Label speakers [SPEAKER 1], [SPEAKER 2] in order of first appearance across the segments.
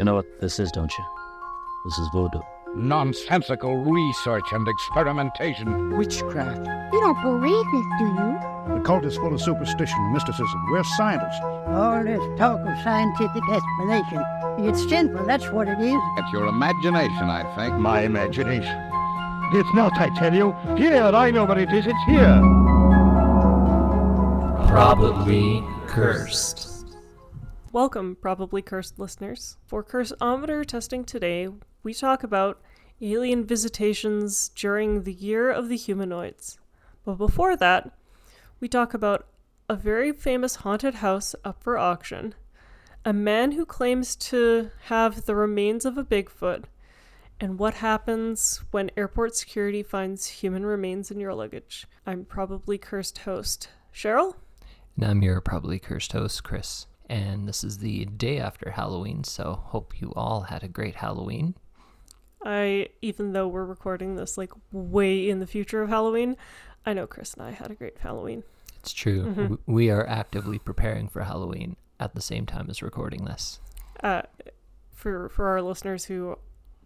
[SPEAKER 1] You know what this is, don't you? This is voodoo.
[SPEAKER 2] Nonsensical research and experimentation.
[SPEAKER 3] Witchcraft.
[SPEAKER 4] You don't believe this, do you?
[SPEAKER 5] The cult is full of superstition and mysticism. We're scientists.
[SPEAKER 3] All this talk of scientific explanation. It's sinful, that's what it is.
[SPEAKER 2] It's your imagination, I think.
[SPEAKER 5] My imagination. It's not, I tell you. Here, I know what it is. It's here.
[SPEAKER 6] Probably Cursed.
[SPEAKER 7] Welcome, Probably Cursed listeners. For Curseometer testing today, we talk about alien visitations during the year of the Humanoids. But before that, we talk about a very famous haunted house up for auction, a man who claims to have the remains of a Bigfoot, and what happens when airport security finds human remains in your luggage. I'm Probably Cursed host, Cheryl.
[SPEAKER 6] And I'm your Probably Cursed host, Chris. And this is the day after Halloween, so hope you all had a great Halloween.
[SPEAKER 7] Even though we're recording this like way in the future of Halloween, I know Chris and I had a great Halloween.
[SPEAKER 6] It's true.
[SPEAKER 7] Mm-hmm.
[SPEAKER 6] We are actively preparing for Halloween at the same time as recording this.
[SPEAKER 7] For our listeners who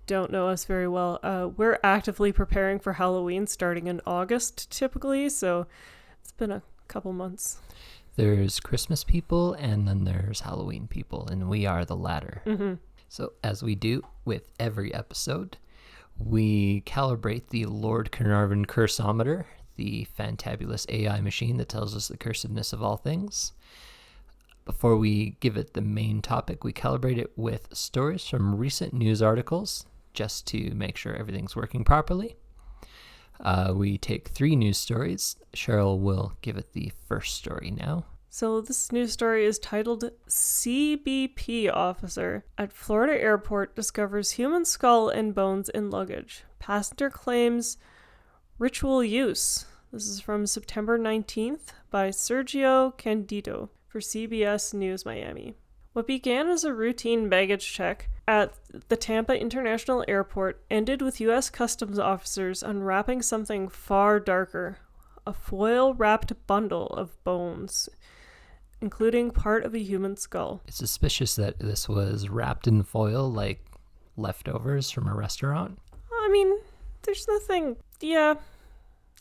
[SPEAKER 7] don't know us very well, we're actively preparing for Halloween starting in August typically, so it's been a couple months.
[SPEAKER 6] There's Christmas people and then there's Halloween people, and we are the latter.
[SPEAKER 7] Mm-hmm.
[SPEAKER 6] So as we do with every episode, we calibrate the Lord Carnarvon Curseometer, the fantabulous AI machine that tells us the cursedness of all things. Before we give it the main topic, we calibrate it with stories from recent news articles, just to make sure everything's working properly. We take 3 news stories. Cheryl will give it the first story now.
[SPEAKER 7] So this news story is titled CBP Officer at Florida Airport Discovers Human Skull and Bones in Luggage. Passenger claims ritual use. This is from September 19th by Sergio Candido for CBS News Miami. What began as a routine baggage check at the Tampa International Airport ended with U.S. Customs officers unwrapping something far darker, a foil-wrapped bundle of bones, including part of a human skull.
[SPEAKER 6] It's suspicious that this was wrapped in foil like leftovers from a restaurant.
[SPEAKER 7] I mean, there's nothing... Yeah,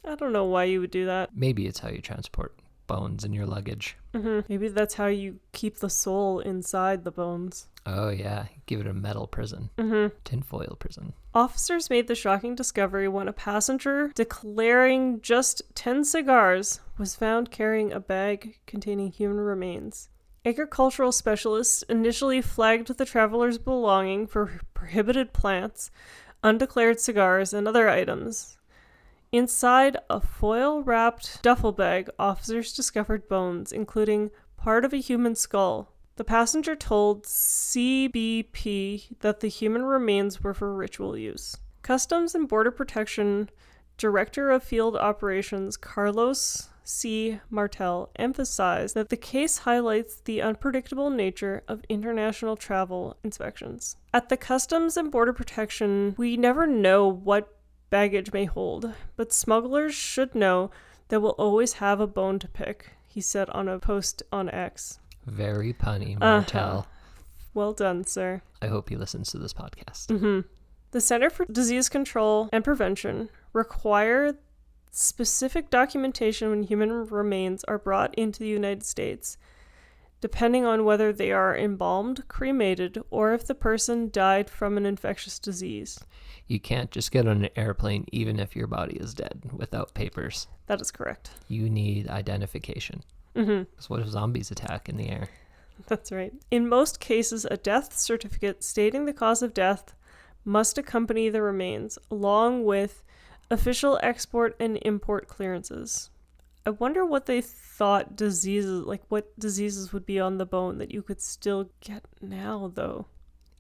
[SPEAKER 7] I don't know why you would do that.
[SPEAKER 6] Maybe it's how you transport bones in your luggage.
[SPEAKER 7] Mm-hmm. Maybe that's how you keep the soul inside the bones.
[SPEAKER 6] Oh yeah, give it a metal prison.
[SPEAKER 7] Mm-hmm.
[SPEAKER 6] Tinfoil prison.
[SPEAKER 7] Officers made the shocking discovery when a passenger declaring just 10 cigars was found carrying a bag containing human remains. Agricultural specialists initially flagged the traveler's belonging for prohibited plants, undeclared cigars, and other items. Inside a foil-wrapped duffel bag, officers discovered bones, including part of a human skull. The passenger told CBP that the human remains were for ritual use. Customs and Border Protection Director of Field Operations Carlos C. Martel emphasized that the case highlights the unpredictable nature of international travel inspections. At the Customs and Border Protection, we never know what baggage may hold, but smugglers should know that we'll always have a bone to pick, he said on a post on X.
[SPEAKER 6] Very punny, Martel.
[SPEAKER 7] Well done, sir.
[SPEAKER 6] I hope he listens to this podcast.
[SPEAKER 7] Mm-hmm. The Center for Disease Control and Prevention require specific documentation when human remains are brought into the United States, depending on whether they are embalmed, cremated, or if the person died from an infectious disease.
[SPEAKER 6] You can't just get on an airplane even if your body is dead without papers.
[SPEAKER 7] That is correct.
[SPEAKER 6] You need identification.
[SPEAKER 7] Mm-hmm.
[SPEAKER 6] Because what if zombies attack in the air?
[SPEAKER 7] That's right. In most cases, a death certificate stating the cause of death must accompany the remains, along with official export and import clearances. I wonder what they thought what diseases would be on the bone that you could still get now, though.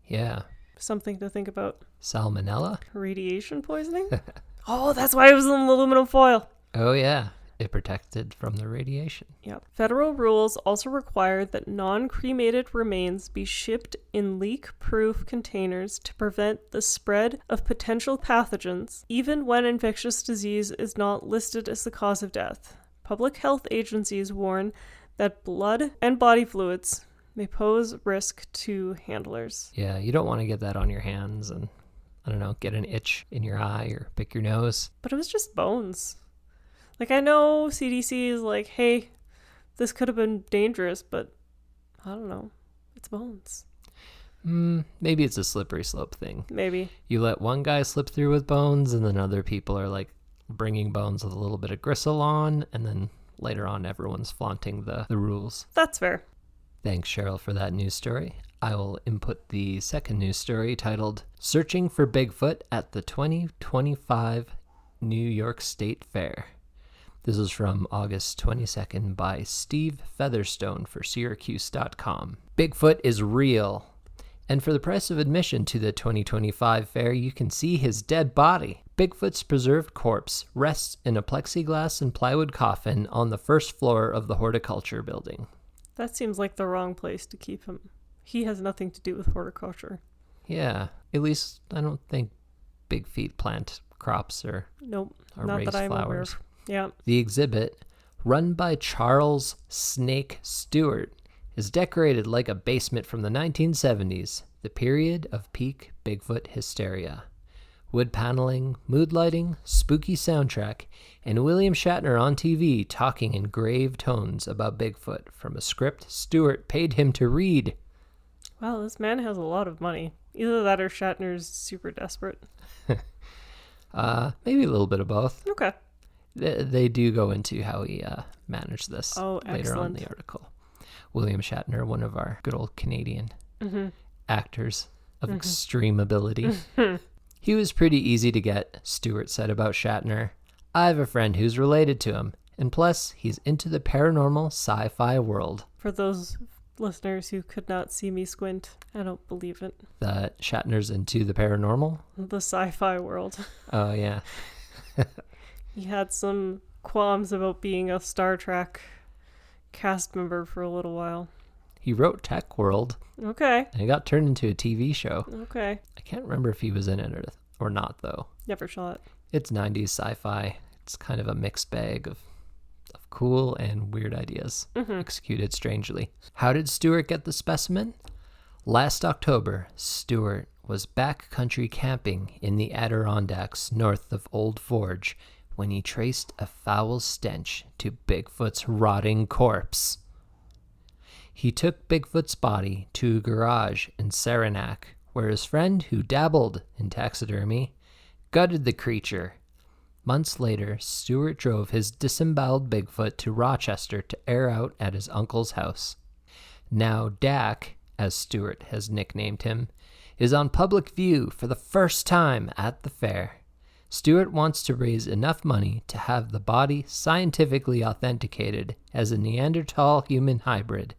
[SPEAKER 6] Yeah.
[SPEAKER 7] Something to think about.
[SPEAKER 6] Salmonella?
[SPEAKER 7] Radiation poisoning? Oh, that's why it was in aluminum foil.
[SPEAKER 6] Oh, yeah. It protected from the radiation.
[SPEAKER 7] Yep. Federal rules also require that non-cremated remains be shipped in leak-proof containers to prevent the spread of potential pathogens, even when infectious disease is not listed as the cause of death. Public health agencies warn that blood and body fluids, may pose risk to handlers.
[SPEAKER 6] Yeah, you don't want to get that on your hands and, I don't know, get an itch in your eye or pick your nose.
[SPEAKER 7] But it was just bones. Like, I know CDC is like, hey, this could have been dangerous, but I don't know. It's bones.
[SPEAKER 6] Maybe it's a slippery slope thing.
[SPEAKER 7] Maybe.
[SPEAKER 6] You let one guy slip through with bones, and then other people are like bringing bones with a little bit of gristle on, and then later on everyone's flaunting the rules.
[SPEAKER 7] That's fair.
[SPEAKER 6] Thanks, Cheryl, for that news story. I will input the second news story titled Searching for Bigfoot at the 2025 New York State Fair. This is from August 22nd by Steve Featherstone for Syracuse.com. Bigfoot is real. And for the price of admission to the 2025 fair, you can see his dead body. Bigfoot's preserved corpse rests in a plexiglass and plywood coffin on the first floor of the horticulture building.
[SPEAKER 7] That seems like the wrong place to keep him. He has nothing to do with horticulture.
[SPEAKER 6] Yeah, at least I don't think big feet plant crops or
[SPEAKER 7] Nope,
[SPEAKER 6] or
[SPEAKER 7] not
[SPEAKER 6] raise
[SPEAKER 7] that I'm aware
[SPEAKER 6] flowers.
[SPEAKER 7] of. Yeah.
[SPEAKER 6] The exhibit, run by Charles Snake Stewart, is decorated like a basement from the 1970s, the period of peak Bigfoot hysteria. Wood paneling, mood lighting, spooky soundtrack, and William Shatner on TV talking in grave tones about Bigfoot from a script Stewart paid him to read.
[SPEAKER 7] Wow, this man has a lot of money. Either that or Shatner's super desperate.
[SPEAKER 6] Maybe a little bit of both.
[SPEAKER 7] Okay.
[SPEAKER 6] They do go into how he managed this
[SPEAKER 7] Oh,
[SPEAKER 6] later on in
[SPEAKER 7] excellent.
[SPEAKER 6] the article. William Shatner, one of our good old Canadian actors of extreme ability. He was pretty easy to get, Stewart said about Shatner. I have a friend who's related to him, and plus, he's into the paranormal sci-fi world.
[SPEAKER 7] For those listeners who could not see me squint, I don't believe it.
[SPEAKER 6] That Shatner's into the paranormal?
[SPEAKER 7] The sci-fi world.
[SPEAKER 6] Oh, yeah.
[SPEAKER 7] He had some qualms about being a Star Trek cast member for a little while.
[SPEAKER 6] He wrote Tech World,
[SPEAKER 7] Okay.
[SPEAKER 6] and it got turned into a TV show.
[SPEAKER 7] Okay.
[SPEAKER 6] I can't remember if he was in it or not, though.
[SPEAKER 7] Never saw it.
[SPEAKER 6] It's 90s sci-fi. It's kind of a mixed bag of cool and weird ideas, executed strangely. How did Stewart get the specimen? Last October, Stewart was backcountry camping in the Adirondacks north of Old Forge when he traced a foul stench to Bigfoot's rotting corpse. He took Bigfoot's body to a garage in Saranac, where his friend, who dabbled in taxidermy, gutted the creature. Months later, Stewart drove his disemboweled Bigfoot to Rochester to air out at his uncle's house. Now Dak, as Stewart has nicknamed him, is on public view for the first time at the fair. Stewart wants to raise enough money to have the body scientifically authenticated as a Neanderthal human hybrid.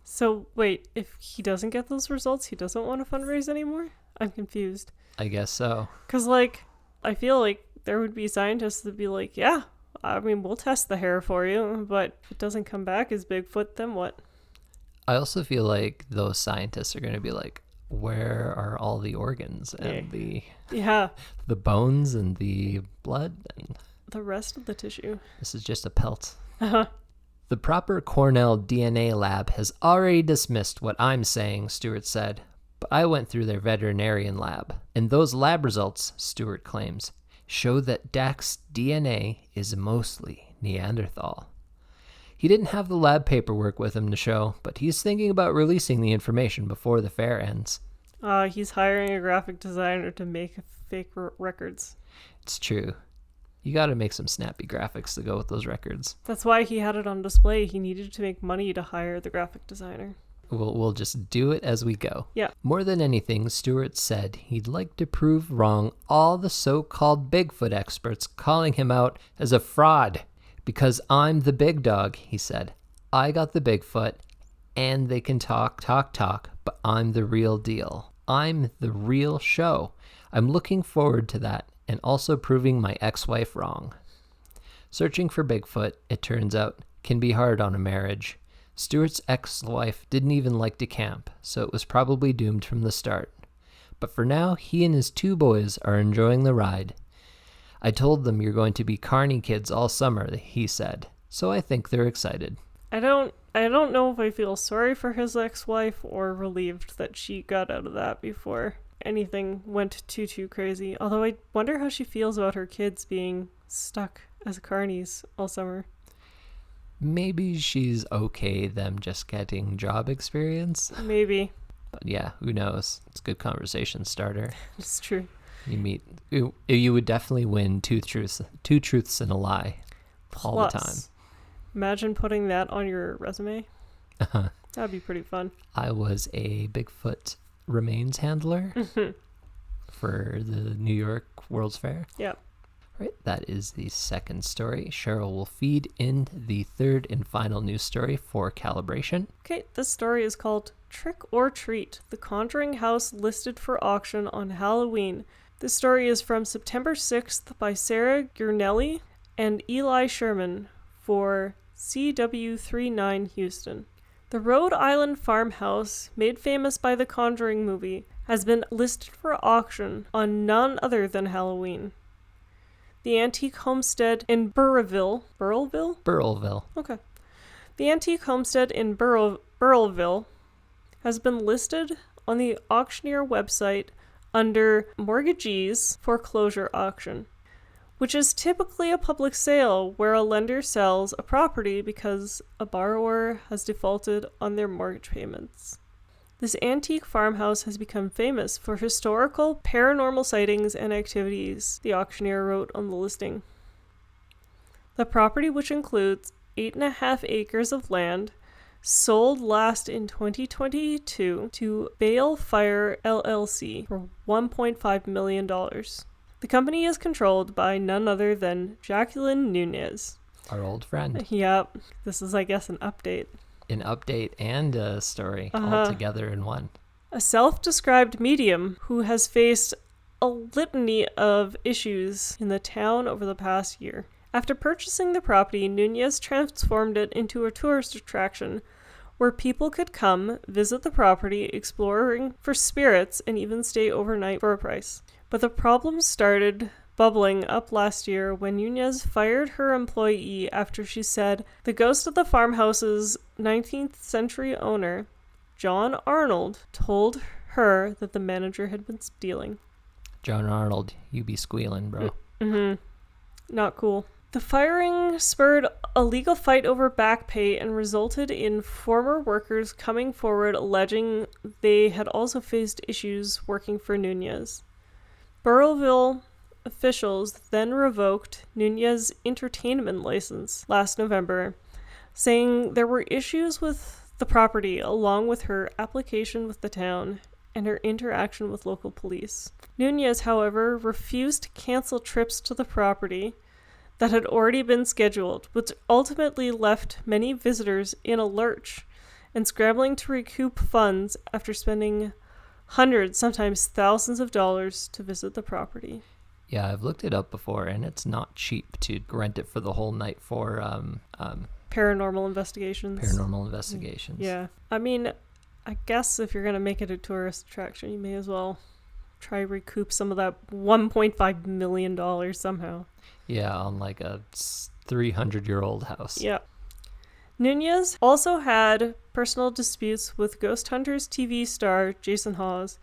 [SPEAKER 7] So, wait, if he doesn't get those results, he doesn't want to fundraise anymore? I'm confused.
[SPEAKER 6] I guess so.
[SPEAKER 7] Because, I feel like there would be scientists that be like, yeah, I mean, we'll test the hair for you, but if it doesn't come back as Bigfoot, then what?
[SPEAKER 6] I also feel like those scientists are going to be like, where are all the organs and
[SPEAKER 7] Yeah,
[SPEAKER 6] the bones and the blood? And
[SPEAKER 7] the rest of the tissue.
[SPEAKER 6] this is just a pelt.
[SPEAKER 7] Uh-huh.
[SPEAKER 6] The proper Cornell DNA lab has already dismissed what I'm saying, Stewart said, but I went through their veterinarian lab, and those lab results, Stewart claims, show that Dak's DNA is mostly Neanderthal. He didn't have the lab paperwork with him to show, but he's thinking about releasing the information before the fair ends.
[SPEAKER 7] He's hiring a graphic designer to make fake records.
[SPEAKER 6] It's true. You gotta make some snappy graphics to go with those records.
[SPEAKER 7] That's why he had it on display. He needed to make money to hire the graphic designer.
[SPEAKER 6] We'll just do it as we go.
[SPEAKER 7] Yeah.
[SPEAKER 6] More than anything, Stewart said he'd like to prove wrong all the so-called Bigfoot experts calling him out as a fraud. Because I'm the big dog, he said. I got the Bigfoot, and they can talk, but I'm the real deal. I'm the real show. I'm looking forward to that, and also proving my ex-wife wrong. Searching for Bigfoot, it turns out, can be hard on a marriage. Stewart's ex-wife didn't even like to camp, so it was probably doomed from the start. But for now, he and his 2 boys are enjoying the ride. I told them you're going to be carny kids all summer, he said, so I think they're excited.
[SPEAKER 7] I don't know if I feel sorry for his ex-wife or relieved that she got out of that before anything went too crazy. Although I wonder how she feels about her kids being stuck as carnies all summer.
[SPEAKER 6] Maybe she's okay them just getting job experience.
[SPEAKER 7] Maybe.
[SPEAKER 6] But yeah, who knows? It's a good conversation starter.
[SPEAKER 7] It's true.
[SPEAKER 6] You would definitely win two truths and a lie all the time.
[SPEAKER 7] Imagine putting that on your resume. That'd be pretty fun.
[SPEAKER 6] I was a Bigfoot remains handler for the New York World's Fair.
[SPEAKER 7] Yep.
[SPEAKER 6] Right, that is the second story. Cheryl will feed in the third and final news story for calibration.
[SPEAKER 7] Okay, this story is called Trick or Treat, the Conjuring House listed for auction on Halloween. This story is from September 6th by Sarah Gurnelli and Eli Sherman for CW39 Houston. The Rhode Island farmhouse, made famous by the Conjuring movie, has been listed for auction on none other than Halloween. The antique homestead in Burrillville? Okay. The antique homestead in Burrillville has been listed on the auctioneer website under Mortgagee's foreclosure auction, which is typically a public sale where a lender sells a property because a borrower has defaulted on their mortgage payments. This antique farmhouse has become famous for historical, paranormal sightings and activities, the auctioneer wrote on the listing. The property, which includes 8.5 acres of land, sold last in 2022 to Bale Fire LLC for $1.5 million. The company is controlled by none other than Jacqueline Nunez.
[SPEAKER 6] Our old friend.
[SPEAKER 7] Yep. This is, I guess, an update.
[SPEAKER 6] An update and a story all together in one.
[SPEAKER 7] A self-described medium who has faced a litany of issues in the town over the past year. After purchasing the property, Nunez transformed it into a tourist attraction where people could come, visit the property, exploring for spirits, and even stay overnight for a price. But the problems started bubbling up last year when Nunez fired her employee after she said the ghost of the farmhouse's 19th century owner, John Arnold, told her that the manager had been stealing.
[SPEAKER 6] John Arnold, you be squealing, bro.
[SPEAKER 7] Not cool. The firing spurred a legal fight over back pay and resulted in former workers coming forward alleging they had also faced issues working for Nunez. Burrillville officials then revoked Nunez's entertainment license last November, saying there were issues with the property along with her application with the town and her interaction with local police. Nunez, however, refused to cancel trips to the property that had already been scheduled, which ultimately left many visitors in a lurch and scrambling to recoup funds after spending hundreds, sometimes thousands of dollars to visit the property.
[SPEAKER 6] Yeah, I've looked it up before, and it's not cheap to rent it for the whole night for
[SPEAKER 7] paranormal investigations.
[SPEAKER 6] Yeah.
[SPEAKER 7] I mean, I guess if you're going to make it a tourist attraction, you may as well try to recoup some of that $1.5 million somehow.
[SPEAKER 6] Yeah, on like a 300-year-old house.
[SPEAKER 7] Yeah. Nunez also had personal disputes with Ghost Hunters TV star Jason Hawes,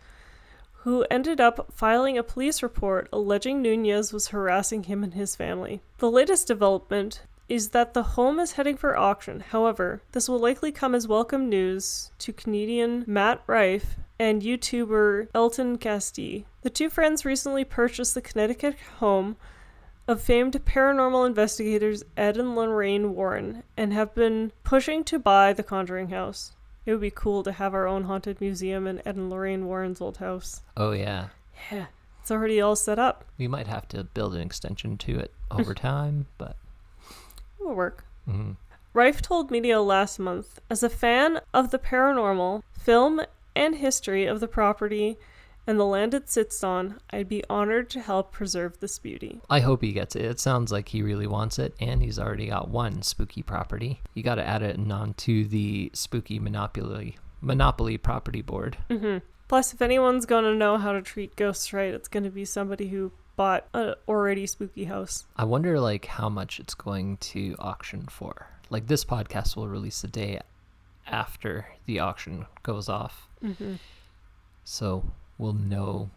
[SPEAKER 7] who ended up filing a police report alleging Nunez was harassing him and his family. The latest development is that the home is heading for auction. However, this will likely come as welcome news to comedian Matt Rife and YouTuber Elton Castee. The two friends recently purchased the Connecticut home of famed paranormal investigators Ed and Lorraine Warren and have been pushing to buy the Conjuring house. It would be cool to have our own haunted museum in Ed and Lorraine Warren's old house.
[SPEAKER 6] Oh, yeah.
[SPEAKER 7] Yeah, it's already all set up.
[SPEAKER 6] We might have to build an extension to it over time, but
[SPEAKER 7] it will work.
[SPEAKER 6] Mm-hmm.
[SPEAKER 7] Rife told media last month, as a fan of the paranormal, film, and history of the property and the land it sits on, I'd be honored to help preserve this beauty.
[SPEAKER 6] I hope he gets it. It sounds like he really wants it, and he's already got one spooky property. You got to add it onto the spooky Monopoly property board.
[SPEAKER 7] Mm-hmm. Plus, if anyone's going to know how to treat ghosts right, it's going to be somebody who bought an already spooky house.
[SPEAKER 6] I wonder, like, how much it's going to auction for. like this podcast will release the day after the auction goes off.
[SPEAKER 7] Mm-hmm.
[SPEAKER 6] So we'll know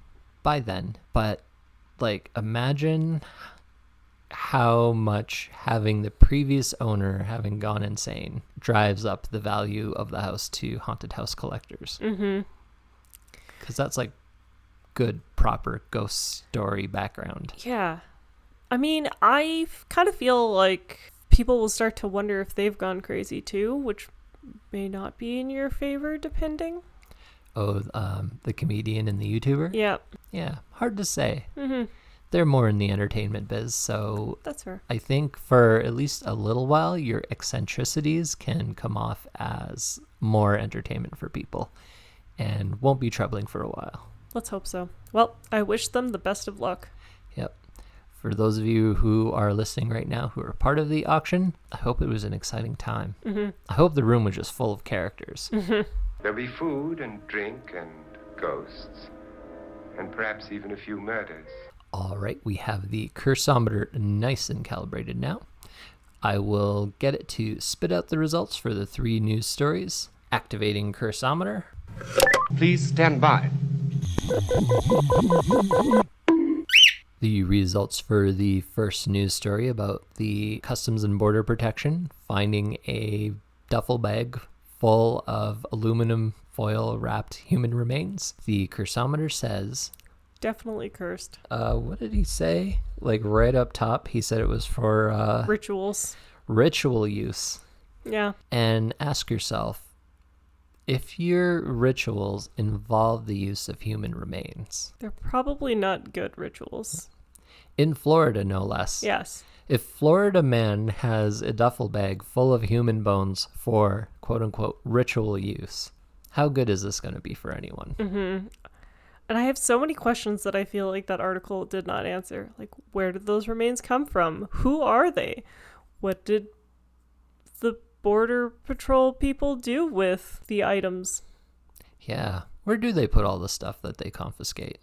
[SPEAKER 6] by then. But like, imagine how much having the previous owner having gone insane drives up the value of the house to haunted house collectors.
[SPEAKER 7] Mm-hmm.
[SPEAKER 6] Because that's like good, proper ghost story background.
[SPEAKER 7] Yeah. I mean, I kind of feel like people will start to wonder if they've gone crazy too, which may not be in your favor, depending.
[SPEAKER 6] Oh, the comedian and the YouTuber?
[SPEAKER 7] Yeah.
[SPEAKER 6] Yeah, hard to say.
[SPEAKER 7] Mm-hmm.
[SPEAKER 6] They're more in the entertainment biz, so
[SPEAKER 7] That's fair.
[SPEAKER 6] I think for at least a little while, your eccentricities can come off as more entertainment for people and won't be troubling for a while.
[SPEAKER 7] Let's hope so. Well, I wish them the best of luck.
[SPEAKER 6] Yep. For those of you who are listening right now who are part of the auction, I hope it was an exciting time.
[SPEAKER 7] Mm-hmm.
[SPEAKER 6] I hope the room was just full of characters.
[SPEAKER 8] There'll be food and drink and ghosts, and perhaps even a few murders.
[SPEAKER 6] All right, we have the cursometer nice and calibrated now. I will get it to spit out the results for the 3 news stories. Activating cursometer.
[SPEAKER 8] Please stand by.
[SPEAKER 6] The results for the first news story about the Customs and Border Protection finding a duffel bag full of aluminum foil wrapped human remains. The cursometer says,
[SPEAKER 7] Definitely cursed.
[SPEAKER 6] what did he say? Like right up top, he said it was for
[SPEAKER 7] Rituals.
[SPEAKER 6] ritual use.
[SPEAKER 7] Yeah.
[SPEAKER 6] And ask yourself, if your rituals involve the use of human remains,
[SPEAKER 7] They're probably not good rituals.
[SPEAKER 6] in Florida no less.
[SPEAKER 7] Yes.
[SPEAKER 6] If Florida man has a duffel bag full of human bones for quote-unquote ritual use, how good is this going to be for anyone?
[SPEAKER 7] Mm-hmm. And I have so many questions that I feel like that article did not answer. Like, where did those remains come from? Who are they? What did the Border Patrol people do with the items?
[SPEAKER 6] Yeah. Where do they put all the stuff that they confiscate?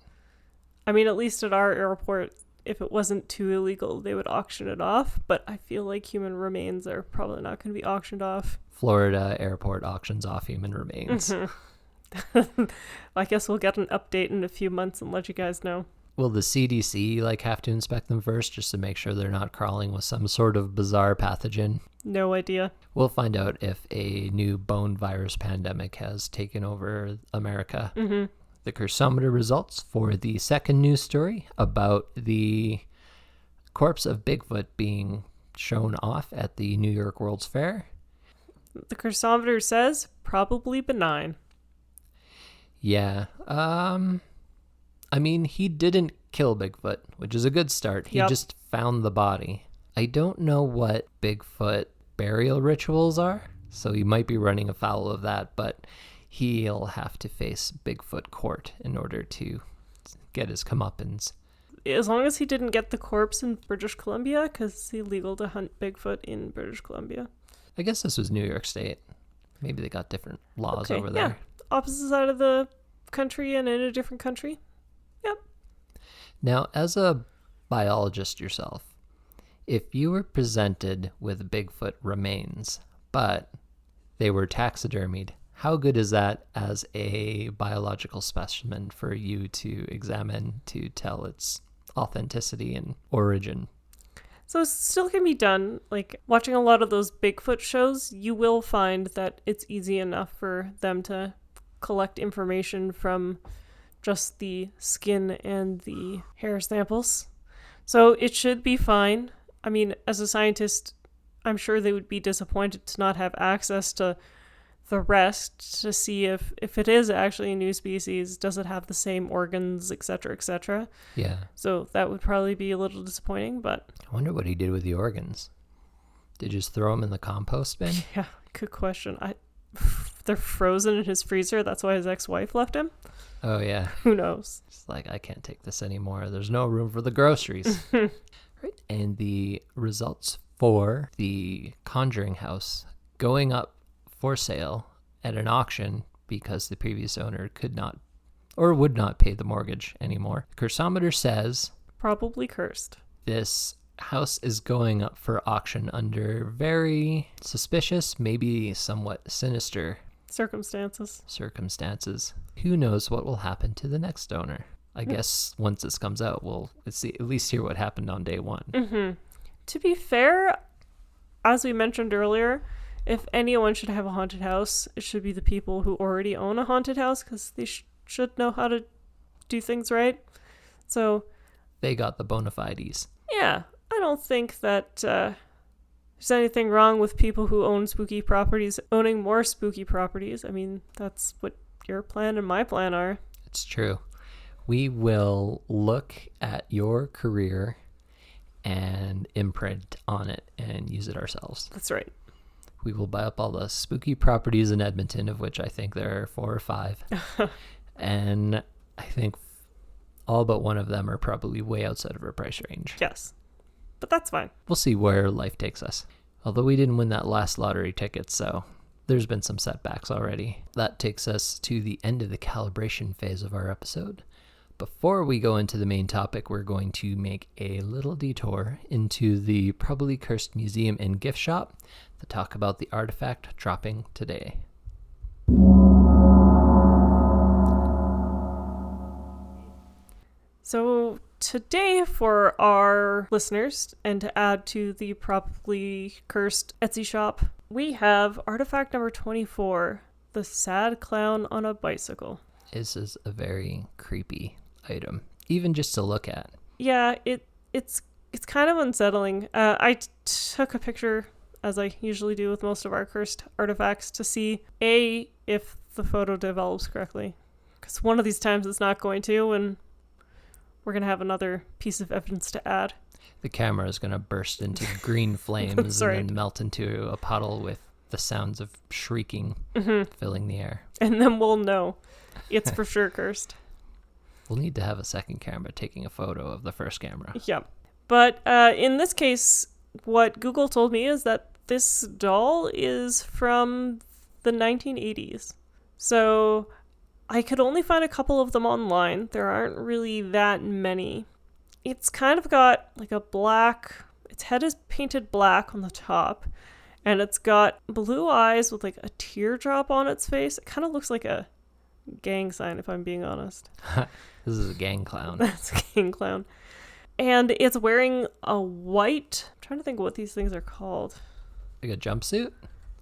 [SPEAKER 7] I mean, at least at our airport, if it wasn't too illegal, they would auction it off. But I feel like human remains are probably not going to be auctioned off.
[SPEAKER 6] Florida airport auctions off human remains.
[SPEAKER 7] Mm-hmm. I guess we'll get an update in a few months and let you guys know.
[SPEAKER 6] Will the CDC have to inspect them first just to make sure they're not crawling with some sort of bizarre pathogen?
[SPEAKER 7] No idea.
[SPEAKER 6] We'll find out if a new bone virus pandemic has taken over America.
[SPEAKER 7] Mm-hmm.
[SPEAKER 6] The cursometer results for the second news story about the corpse of Bigfoot being shown off at the New York World's Fair.
[SPEAKER 7] The cursometer says probably benign.
[SPEAKER 6] Yeah. I mean, he didn't kill Bigfoot, which is a good start. He
[SPEAKER 7] Yep.
[SPEAKER 6] just found the body. I don't know what Bigfoot burial rituals are, so he might be running afoul of that, but he'll have to face Bigfoot court in order to get his comeuppance.
[SPEAKER 7] As long as he didn't get the corpse in British Columbia, because it's illegal to hunt Bigfoot in British Columbia.
[SPEAKER 6] I guess this was New York State. Maybe they got different laws
[SPEAKER 7] Okay,
[SPEAKER 6] over there.
[SPEAKER 7] yeah. Opposite side of the country and in a different country. Yep.
[SPEAKER 6] Now, as a biologist yourself, if you were presented with Bigfoot remains, but they were taxidermied, how good is that as a biological specimen for you to examine to tell its authenticity and origin?
[SPEAKER 7] So it still can be done. Like, watching a lot of those Bigfoot shows, you will find that it's easy enough for them to collect information from just the skin and the hair samples. So it should be fine. I mean, as a scientist, I'm sure they would be disappointed to not have access to the rest to see if it is actually a new species, does it have the same organs, etc., etc.
[SPEAKER 6] Yeah.
[SPEAKER 7] So that would probably be a little disappointing, but
[SPEAKER 6] I wonder what he did with the organs. Did you just throw them in the compost bin?
[SPEAKER 7] yeah, good question. They're frozen in his freezer. That's why his ex-wife left him.
[SPEAKER 6] Oh, yeah.
[SPEAKER 7] Who knows?
[SPEAKER 6] It's like, I can't take this anymore. There's no room for the groceries. Right. And the results for the Conjuring House going up for sale at an auction because the previous owner could not or would not pay the mortgage anymore. Cursometer says
[SPEAKER 7] Probably cursed.
[SPEAKER 6] this house is going up for auction under very suspicious, maybe somewhat sinister circumstances. Who knows what will happen to the next owner? I guess once this comes out, we'll see, at least hear what happened on day one.
[SPEAKER 7] Mm-hmm. To be fair, as we mentioned earlier, if anyone should have a haunted house, it should be the people who already own a haunted house, because they should know how to do things right. So
[SPEAKER 6] they got the bona fides.
[SPEAKER 7] Yeah, I don't think that there's anything wrong with people who own spooky properties owning more spooky properties. I mean, that's what your plan and my plan are.
[SPEAKER 6] It's true. We will look at your career and imprint on it and use it ourselves.
[SPEAKER 7] That's right.
[SPEAKER 6] We will buy up all the spooky properties in Edmonton, of which I think there are 4 or 5. And I think all but one of them are probably way outside of our price range.
[SPEAKER 7] Yes. But that's fine.
[SPEAKER 6] We'll see where life takes us. Although we didn't win that last lottery ticket, so there's been some setbacks already. That takes us to the end of the calibration phase of our episode. Before we go into the main topic, we're going to make a little detour into the Probably Cursed Museum and Gift Shop to talk about the artifact dropping today.
[SPEAKER 7] So today, for our listeners, and to add to the Probably Cursed Etsy shop, we have artifact number 24, the Sad Clown on a Bicycle.
[SPEAKER 6] This is a very creepy item, even just to look at.
[SPEAKER 7] Yeah, it's kind of unsettling. I took a picture, as I usually do with most of our cursed artifacts, to see if the photo develops correctly, because one of these times it's not going to, and we're gonna have another piece of evidence to add.
[SPEAKER 6] The camera is gonna burst into green flames and then melt into a puddle with the sounds of shrieking filling the air.
[SPEAKER 7] And then we'll know it's for sure cursed.
[SPEAKER 6] We'll need to have a second camera taking a photo of the first camera.
[SPEAKER 7] Yeah. But in this case, what Google told me is that this doll is from the 1980s. So I could only find a couple of them online. There aren't really that many. It's kind of got like a black, its head is painted black on the top, and it's got blue eyes with like a teardrop on its face. It kind of looks like a gang sign, if I'm being honest.
[SPEAKER 6] This is a gang clown.
[SPEAKER 7] That's a gang clown. And it's wearing a white, I'm trying to think what these things are called.
[SPEAKER 6] Like a jumpsuit?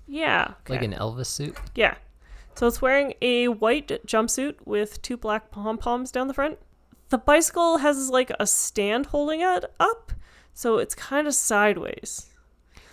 [SPEAKER 7] Yeah. Okay.
[SPEAKER 6] Like an Elvis suit?
[SPEAKER 7] Yeah. So it's wearing a white jumpsuit with 2 black pom-poms down the front. The bicycle has like a stand holding it up, so it's kind of sideways.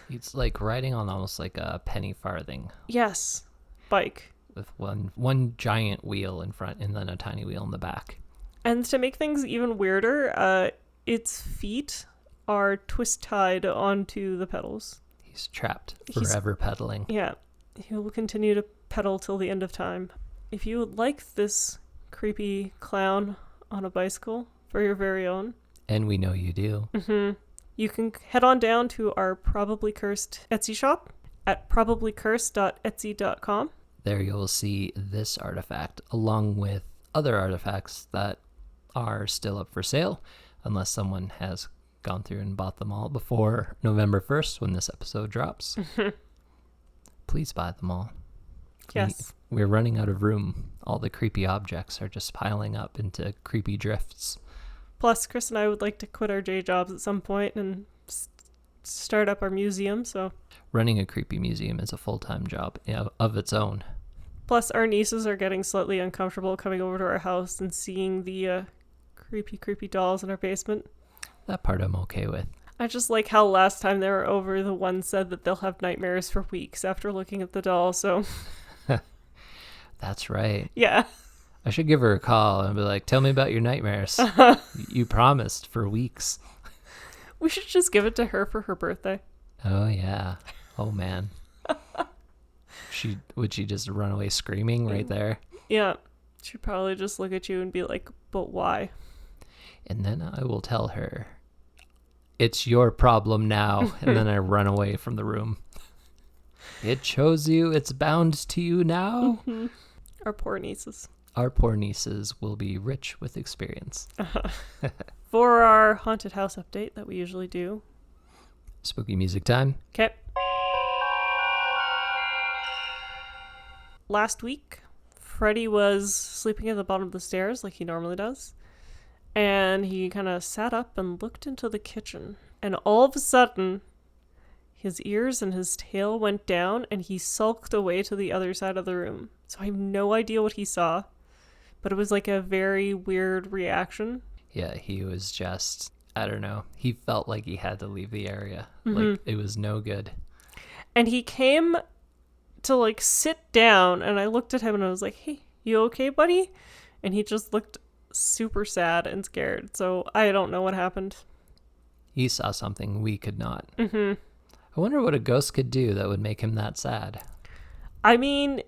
[SPEAKER 6] It's like riding on almost like a penny farthing.
[SPEAKER 7] Yes. Bike.
[SPEAKER 6] With one giant wheel in front and then a tiny wheel in the back.
[SPEAKER 7] And to make things even weirder, its feet are twist-tied onto the pedals.
[SPEAKER 6] He's trapped, forever pedaling.
[SPEAKER 7] Yeah. He will continue to pedal till the end of time. If you would like this creepy clown on a bicycle for your very own,
[SPEAKER 6] and we know you do,
[SPEAKER 7] you can head on down to our Probably Cursed Etsy shop at probablycursed.etsy.com.
[SPEAKER 6] There you'll see this artifact along with other artifacts that are still up for sale, unless someone has gone through and bought them all before November 1st when this episode drops. Please buy them all.
[SPEAKER 7] Yes.
[SPEAKER 6] We're running out of room. All the creepy objects are just piling up into creepy drifts.
[SPEAKER 7] Plus, Chris and I would like to quit our day jobs at some point and start up our museum, so...
[SPEAKER 6] Running a creepy museum is a full-time job of its own.
[SPEAKER 7] Plus, our nieces are getting slightly uncomfortable coming over to our house and seeing the creepy dolls in our basement.
[SPEAKER 6] That part I'm okay with.
[SPEAKER 7] I just like how last time they were over, the one said that they'll have nightmares for weeks after looking at the doll, so...
[SPEAKER 6] That's right.
[SPEAKER 7] Yeah.
[SPEAKER 6] I should give her a call and be like, tell me about your nightmares. You promised for weeks.
[SPEAKER 7] We should just give it to her for her birthday.
[SPEAKER 6] Oh, yeah. Oh, man. Would she just run away screaming right there?
[SPEAKER 7] Yeah. She'd probably just look at you and be like, but why?
[SPEAKER 6] And then I will tell her, it's your problem now. And then I run away from the room. It chose you. It's bound to you now.
[SPEAKER 7] Our poor nieces.
[SPEAKER 6] Our poor nieces will be rich with experience.
[SPEAKER 7] For our haunted house update that we usually do.
[SPEAKER 6] Spooky music time.
[SPEAKER 7] Okay. Last week, Freddy was sleeping at the bottom of the stairs like he normally does. And he kind of sat up and looked into the kitchen. And all of a sudden, his ears and his tail went down and he sulked away to the other side of the room. So I have no idea what he saw. But it was like a very weird reaction.
[SPEAKER 6] Yeah, he was just, I don't know. He felt like he had to leave the area. Like, it was no good.
[SPEAKER 7] And he came to, like, sit down, and I looked at him and I was like, hey, you okay, buddy? And he just looked super sad and scared. So I don't know what happened.
[SPEAKER 6] He saw something we could not.
[SPEAKER 7] I
[SPEAKER 6] wonder what a ghost could do that would make him that sad.
[SPEAKER 7] I mean,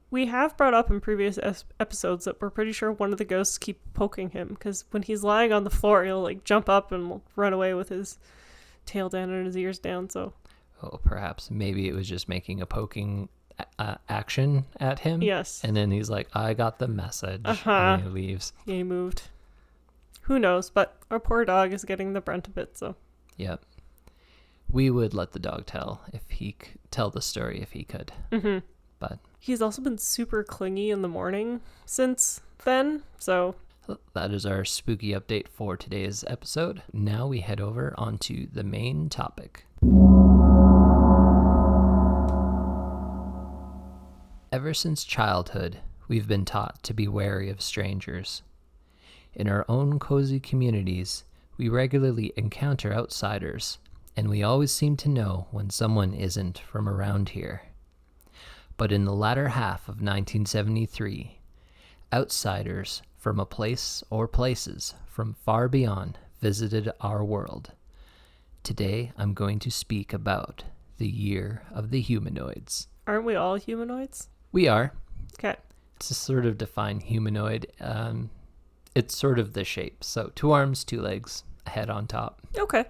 [SPEAKER 7] we have brought up in previous episodes that we're pretty sure one of the ghosts keep poking him, because when he's lying on the floor, he'll like jump up and run away with his tail down and his ears down. So,
[SPEAKER 6] oh, perhaps maybe it was just making a poking action at him.
[SPEAKER 7] Yes.
[SPEAKER 6] And then he's like, I got the message. And he leaves.
[SPEAKER 7] Yeah, he moved. Who knows? But our poor dog is getting the brunt of it. So.
[SPEAKER 6] Yep. We would let the dog tell the story if he could. But
[SPEAKER 7] he's also been super clingy in the morning since then, so
[SPEAKER 6] that is our spooky update for today's episode. Now we head over onto the main topic. Ever since childhood, we've been taught to be wary of strangers. In our own cozy communities, we regularly encounter outsiders, and we always seem to know when someone isn't from around here. But in the latter half of 1973, outsiders from a place or places from far beyond visited our world. Today, I'm going to speak about the year of the humanoids.
[SPEAKER 7] Aren't we all humanoids?
[SPEAKER 6] We are.
[SPEAKER 7] Okay.
[SPEAKER 6] To sort of define humanoid, it's sort of the shape. So 2 arms, 2 legs, a head on top.
[SPEAKER 7] Okay.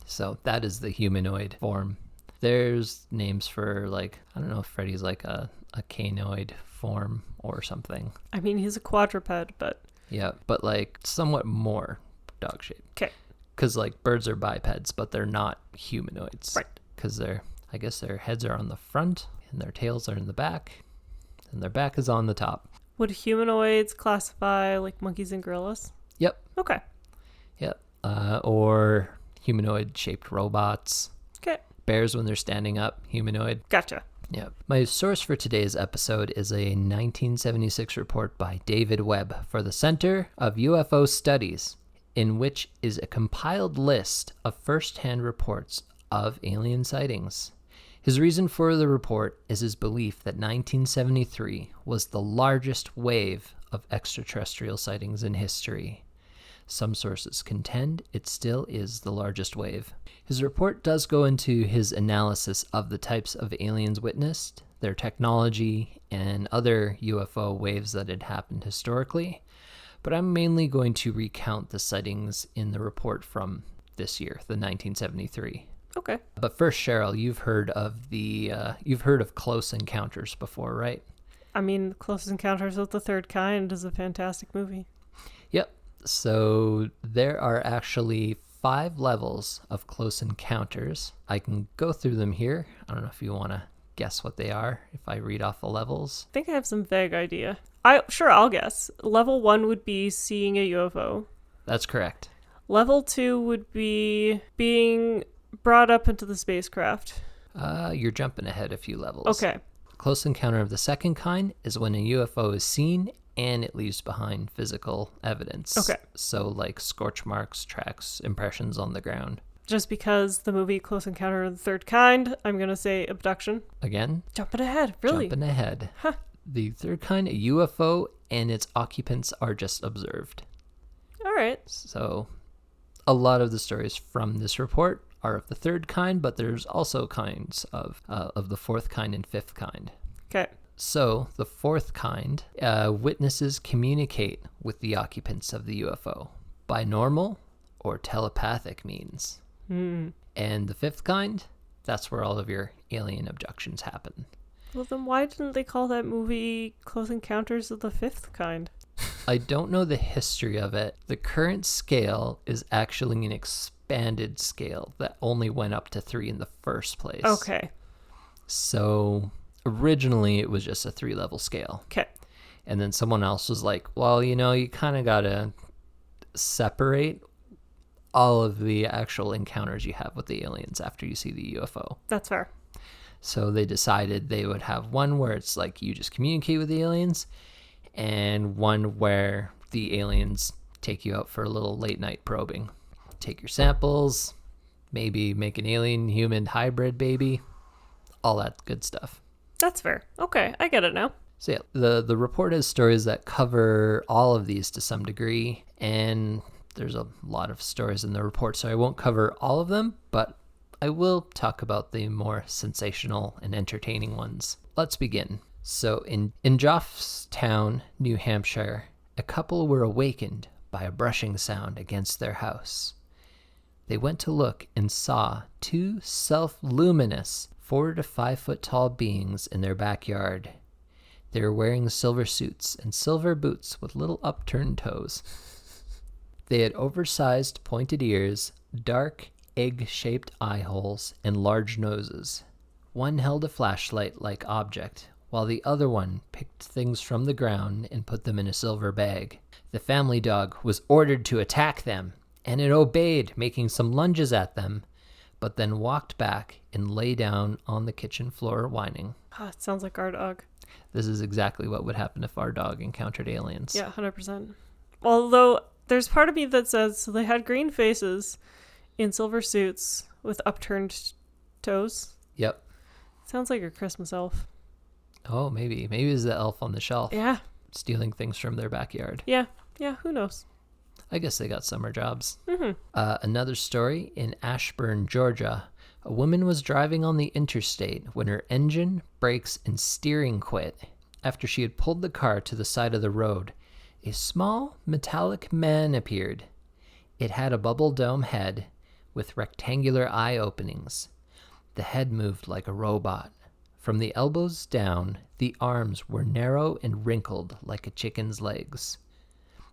[SPEAKER 6] So that is the humanoid form. There's names for, like, I don't know if Freddy's like a canoid form or something.
[SPEAKER 7] I mean, he's a quadruped, but...
[SPEAKER 6] Yeah, but like somewhat more dog shaped.
[SPEAKER 7] Okay.
[SPEAKER 6] Because like birds are bipeds, but they're not humanoids.
[SPEAKER 7] Right.
[SPEAKER 6] Because I guess their heads are on the front and their tails are in the back and their back is on the top.
[SPEAKER 7] Would humanoids classify like monkeys and gorillas?
[SPEAKER 6] Yep.
[SPEAKER 7] Okay.
[SPEAKER 6] Yep. Or humanoid shaped robots.
[SPEAKER 7] Okay.
[SPEAKER 6] Bears when they're standing up, humanoid.
[SPEAKER 7] Gotcha.
[SPEAKER 6] Yeah. My source for today's episode is a 1976 report by David Webb for the Center of UFO Studies, in which is a compiled list of first-hand reports of alien sightings. His reason for the report is his belief that 1973 was the largest wave of extraterrestrial sightings in history. Some sources contend it still is the largest wave. His report does go into his analysis of the types of aliens witnessed, their technology, and other UFO waves that had happened historically, but I'm mainly going to recount the sightings in the report from this year, the 1973.
[SPEAKER 7] Okay.
[SPEAKER 6] But first, Cheryl, you've heard of Close Encounters before, right?
[SPEAKER 7] I mean, Close Encounters of the Third Kind is a fantastic movie.
[SPEAKER 6] Yep. So there are actually 5 levels of close encounters. I can go through them here. I don't know if you want to guess what they are if I read off the levels.
[SPEAKER 7] I think I have some vague idea. I'll guess. Level 1 would be seeing a UFO.
[SPEAKER 6] That's correct.
[SPEAKER 7] Level 2 would be being brought up into the spacecraft.
[SPEAKER 6] You're jumping ahead a few levels.
[SPEAKER 7] Okay.
[SPEAKER 6] Close encounter of the second kind is when a UFO is seen and it leaves behind physical evidence.
[SPEAKER 7] Okay.
[SPEAKER 6] So like scorch marks, tracks, impressions on the ground.
[SPEAKER 7] Just because the movie Close Encounter of the Third Kind, I'm going to say abduction.
[SPEAKER 6] Again?
[SPEAKER 7] Jumping ahead, really?
[SPEAKER 6] Jumping ahead.
[SPEAKER 7] Huh.
[SPEAKER 6] The third kind, a UFO, and its occupants are just observed.
[SPEAKER 7] All right.
[SPEAKER 6] So a lot of the stories from this report are of the third kind, but there's also kinds of the fourth kind and fifth kind.
[SPEAKER 7] Okay.
[SPEAKER 6] So the fourth kind, witnesses communicate with the occupants of the UFO by normal or telepathic means. And the fifth kind, that's where all of your alien abductions happen.
[SPEAKER 7] Well, then why didn't they call that movie Close Encounters of the Fifth Kind?
[SPEAKER 6] I don't know the history of it. The current scale is actually an expanded scale that only went up to 3 in the first place.
[SPEAKER 7] Okay.
[SPEAKER 6] So originally it was just a 3-level scale.
[SPEAKER 7] Okay.
[SPEAKER 6] And then someone else was like, well, you kind of got to separate all of the actual encounters you have with the aliens after you see the UFO.
[SPEAKER 7] That's fair.
[SPEAKER 6] So they decided they would have one where it's like you just communicate with the aliens, and one where the aliens take you out for a little late night probing. Take your samples, maybe make an alien-human hybrid baby, all that good stuff.
[SPEAKER 7] That's fair. Okay, I get it now.
[SPEAKER 6] So yeah, the report has stories that cover all of these to some degree, and there's a lot of stories in the report, so I won't cover all of them, but I will talk about the more sensational and entertaining ones. Let's begin. So in Joffstown, New Hampshire, a couple were awakened by a brushing sound against their house. They went to look and saw 2 self-luminous 4 to 5 foot tall beings in their backyard. They were wearing silver suits and silver boots with little upturned toes. They had oversized pointed ears, dark egg-shaped eye holes, and large noses. One held a flashlight-like object, while the other one picked things from the ground and put them in a silver bag. The family dog was ordered to attack them, and it obeyed, making some lunges at them, but then walked back and lay down on the kitchen floor whining.
[SPEAKER 7] Oh, it sounds like our dog.
[SPEAKER 6] This is exactly what would happen if our dog encountered aliens.
[SPEAKER 7] Yeah, 100%. Although there's part of me that says so they had green faces in silver suits with upturned toes.
[SPEAKER 6] Yep.
[SPEAKER 7] Sounds like a Christmas elf.
[SPEAKER 6] Oh, maybe. Maybe it's the elf on the shelf.
[SPEAKER 7] Yeah.
[SPEAKER 6] Stealing things from their backyard.
[SPEAKER 7] Yeah, who knows?
[SPEAKER 6] I guess they got summer jobs.
[SPEAKER 7] Mm-hmm.
[SPEAKER 6] Another story in Ashburn, Georgia. A woman was driving on the interstate when her engine, brakes, and steering quit. After she had pulled the car to the side of the road, a small metallic man appeared. It had a bubble dome head with rectangular eye openings. The head moved like a robot. From the elbows down, the arms were narrow and wrinkled like a chicken's legs.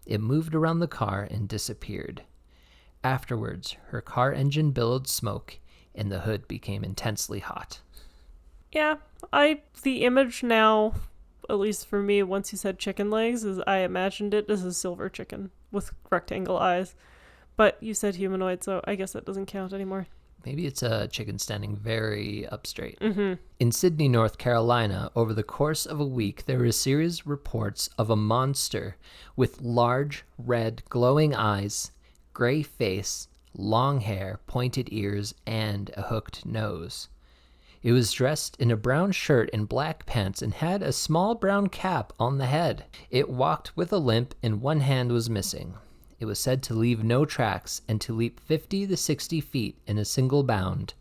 [SPEAKER 6] It moved around the car and disappeared. Afterwards, her car engine billowed smoke, and the hood became intensely hot.
[SPEAKER 7] Yeah, the image now, at least for me, once you said chicken legs, is I imagined it as a silver chicken with rectangle eyes. But you said humanoid, so I guess that doesn't count anymore.
[SPEAKER 6] Maybe it's a chicken standing very up straight.
[SPEAKER 7] Mm-hmm.
[SPEAKER 6] In Sydney, North Carolina, over the course of a week, there were a series of reports of a monster with large, red, glowing eyes, gray face, long hair, pointed ears, and a hooked nose. It was dressed in a brown shirt and black pants and had a small brown cap on the head. It walked with a limp and one hand was missing. It was said to leave no tracks and to leap 50 to 60 feet in a single bound.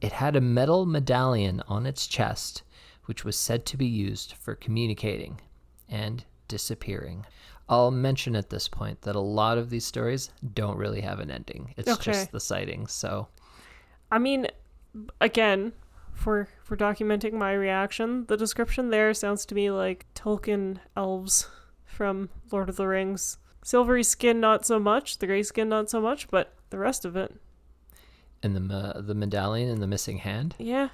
[SPEAKER 6] It had a metal medallion on its chest, which was said to be used for communicating and disappearing. I'll mention at this point that a lot of these stories don't really have an ending. It's just the sightings, so...
[SPEAKER 7] I mean, again, for documenting my reaction, the description there sounds to me like Tolkien elves from Lord of the Rings. Silvery skin, not so much. The gray skin, not so much. But the rest of it.
[SPEAKER 6] And the medallion and the missing hand?
[SPEAKER 7] Yeah.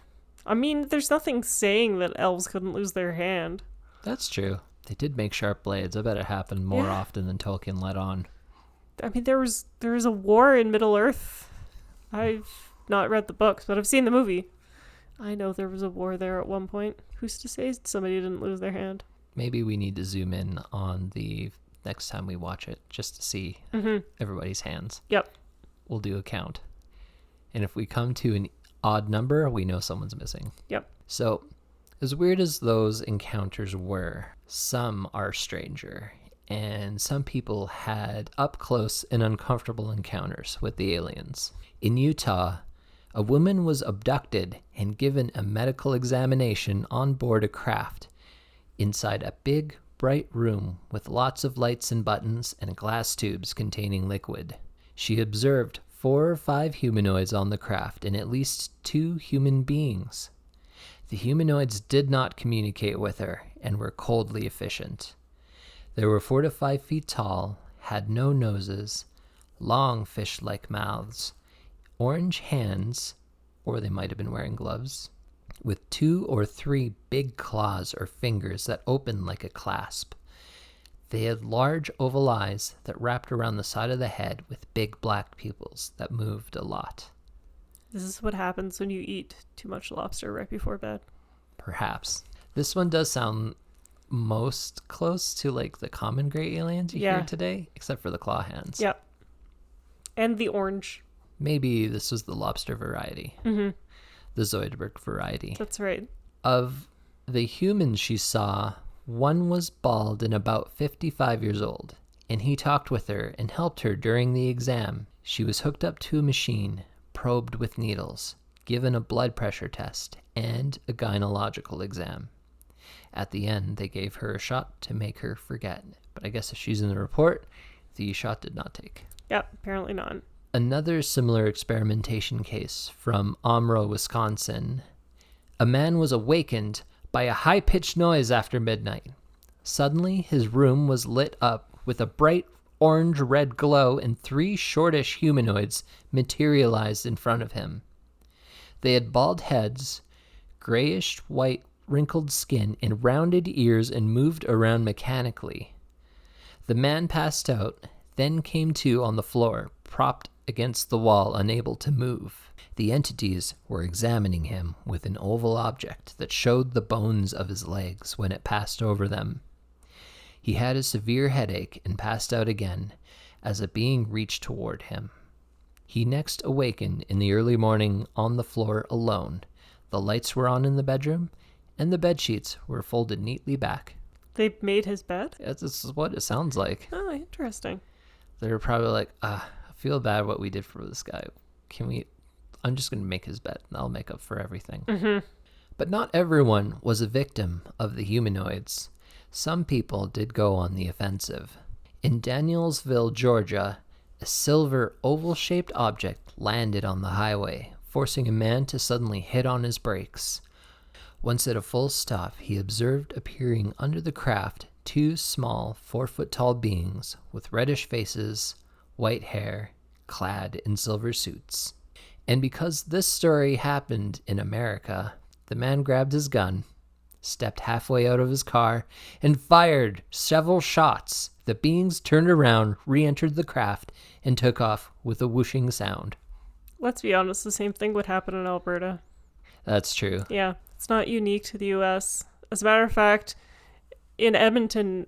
[SPEAKER 7] I mean, there's nothing saying that elves couldn't lose their hand.
[SPEAKER 6] That's true. They did make sharp blades. I bet it happened more often than Tolkien let on.
[SPEAKER 7] I mean, there was a war in Middle-earth. I've not read the books, but I've seen the movie. I know there was a war there at one point. Who's to say somebody didn't lose their hand?
[SPEAKER 6] Maybe we need to zoom in on the next time we watch it just to see everybody's hands.
[SPEAKER 7] Yep.
[SPEAKER 6] We'll do a count. And if we come to an odd number, we know someone's missing.
[SPEAKER 7] Yep.
[SPEAKER 6] So, as weird as those encounters were, some are stranger. And some people had up-close and uncomfortable encounters with the aliens. In Utah, a woman was abducted and given a medical examination on board a craft inside a big, bright room with lots of lights and buttons and glass tubes containing liquid. She observed 4 or 5 humanoids on the craft and at least 2 human beings. The humanoids did not communicate with her and were coldly efficient. They were 4 to 5 feet tall, had no noses, long fish-like mouths, orange hands, or they might have been wearing gloves, with 2 or 3 big claws or fingers that opened like a clasp. They had large oval eyes that wrapped around the side of the head with big black pupils that moved a lot.
[SPEAKER 7] This is what happens when you eat too much lobster right before bed.
[SPEAKER 6] Perhaps. This one does sound most close to like the common gray aliens you hear today, except for the claw hands.
[SPEAKER 7] Yep. And the orange.
[SPEAKER 6] Maybe this was the lobster variety.
[SPEAKER 7] Mm-hmm.
[SPEAKER 6] The Zoidberg variety.
[SPEAKER 7] That's right.
[SPEAKER 6] Of the humans she saw, one was bald and about 55 years old, and he talked with her and helped her during the exam. She was hooked up to a machine, probed with needles, given a blood pressure test, and a gynecological exam. At the end, they gave her a shot to make her forget. But I guess if she's in the report, the shot did not take.
[SPEAKER 7] Yep, apparently not.
[SPEAKER 6] Another similar experimentation case from Omro, Wisconsin. A man was awakened by a high-pitched noise after midnight. Suddenly, his room was lit up with a bright orange-red glow, and 3 shortish humanoids materialized in front of him. They had bald heads, grayish-white wrinkled skin, and rounded ears, and moved around mechanically. The man passed out, then came to on the floor, propped against the wall, unable to move. The entities were examining him with an oval object that showed the bones of his legs when it passed over them. He had a severe headache and passed out again as a being reached toward him. He next awakened in the early morning on the floor alone. The lights were on in the bedroom, and the bedsheets were folded neatly back.
[SPEAKER 7] They made his bed?
[SPEAKER 6] This is what it sounds like.
[SPEAKER 7] Oh, interesting.
[SPEAKER 6] They were probably like, I feel bad what we did for this guy. I'm just going to make his bed, and I'll make up for everything.
[SPEAKER 7] Mm-hmm.
[SPEAKER 6] But not everyone was a victim of the humanoids. Some people did go on the offensive. In Danielsville, Georgia, a silver oval-shaped object landed on the highway, forcing a man to suddenly hit on his brakes. Once at a full stop, he observed appearing under the craft 2 small, 4-foot-tall beings with reddish faces, white hair, clad in silver suits. And because this story happened in America, the man grabbed his gun, stepped halfway out of his car, and fired several shots. The beings turned around, re-entered the craft, and took off with a whooshing sound.
[SPEAKER 7] Let's be honest, the same thing would happen in Alberta.
[SPEAKER 6] That's true.
[SPEAKER 7] Yeah, it's not unique to the U.S. As a matter of fact, in Edmonton,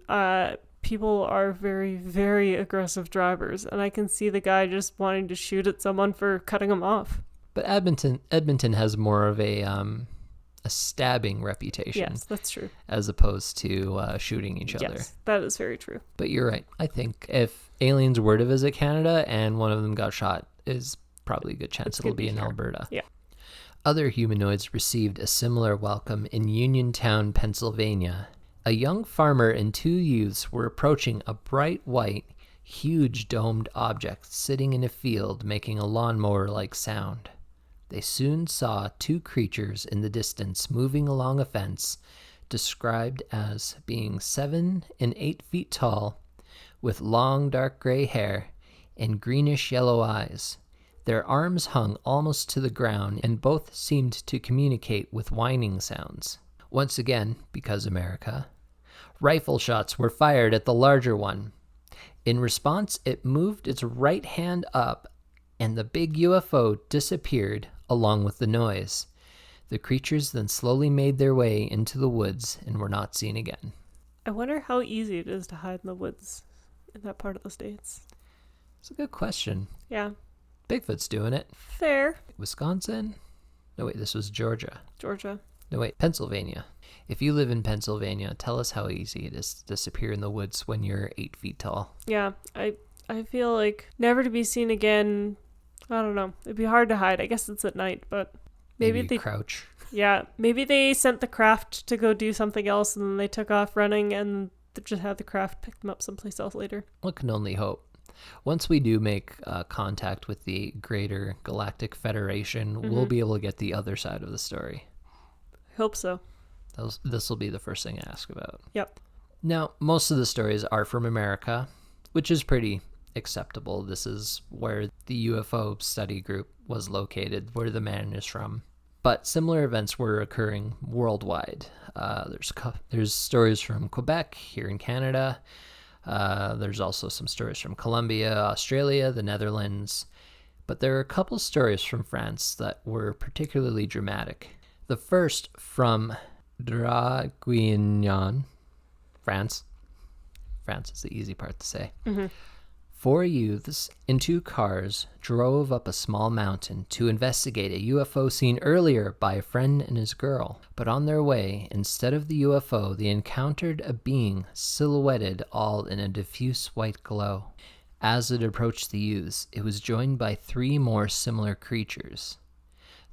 [SPEAKER 7] people are very, very aggressive drivers, and I can see the guy just wanting to shoot at someone for cutting him off.
[SPEAKER 6] But Edmonton has more of a stabbing reputation.
[SPEAKER 7] Yes, that's true.
[SPEAKER 6] As opposed to shooting each other.
[SPEAKER 7] Yes, that is very true.
[SPEAKER 6] But you're right. I think if aliens were to visit Canada and one of them got shot, is probably a good chance it'll be in Alberta.
[SPEAKER 7] Yeah.
[SPEAKER 6] Other humanoids received a similar welcome in Uniontown, Pennsylvania. A young farmer and 2 youths were approaching a bright white, huge domed object sitting in a field making a lawnmower-like sound. They soon saw 2 creatures in the distance moving along a fence, described as being 7 and 8 feet tall, with long dark gray hair and greenish yellow eyes. Their arms hung almost to the ground, and both seemed to communicate with whining sounds. Once again, because America, rifle shots were fired at the larger one. In response, it moved its right hand up, and the big UFO disappeared along with the noise. The creatures then slowly made their way into the woods and were not seen again.
[SPEAKER 7] I wonder how easy it is to hide in the woods in that part of the States.
[SPEAKER 6] It's a good question.
[SPEAKER 7] Yeah.
[SPEAKER 6] Bigfoot's doing it.
[SPEAKER 7] Fair.
[SPEAKER 6] Wisconsin? No, wait, this was Georgia.
[SPEAKER 7] Georgia.
[SPEAKER 6] No, wait, Pennsylvania. If you live in Pennsylvania, tell us how easy it is to disappear in the woods when you're 8 feet tall.
[SPEAKER 7] Yeah, I feel like never to be seen again. I don't know. It'd be hard to hide. I guess it's at night, but maybe they
[SPEAKER 6] crouch.
[SPEAKER 7] Yeah, maybe they sent the craft to go do something else, and then they took off running, and they just had the craft pick them up someplace else later.
[SPEAKER 6] One can only hope. Once we do make contact with the Greater Galactic Federation, we'll be able to get the other side of the story.
[SPEAKER 7] I Hope so.
[SPEAKER 6] This will be the first thing I ask about.
[SPEAKER 7] Yep.
[SPEAKER 6] Now, most of the stories are from America, which is pretty acceptable. This is where the UFO study group was located, where the man is from. But similar events were occurring worldwide. There's stories from Quebec here in Canada. There's also some stories from Colombia, Australia, the Netherlands. But there are a couple stories from France that were particularly dramatic. The first from Draguignan, France. France is the easy part to say. Mm-hmm. 4 youths in 2 cars drove up a small mountain to investigate a UFO seen earlier by a friend and his girl. But on their way, instead of the UFO, they encountered a being silhouetted all in a diffuse white glow. As it approached the youths, it was joined by 3 more similar creatures.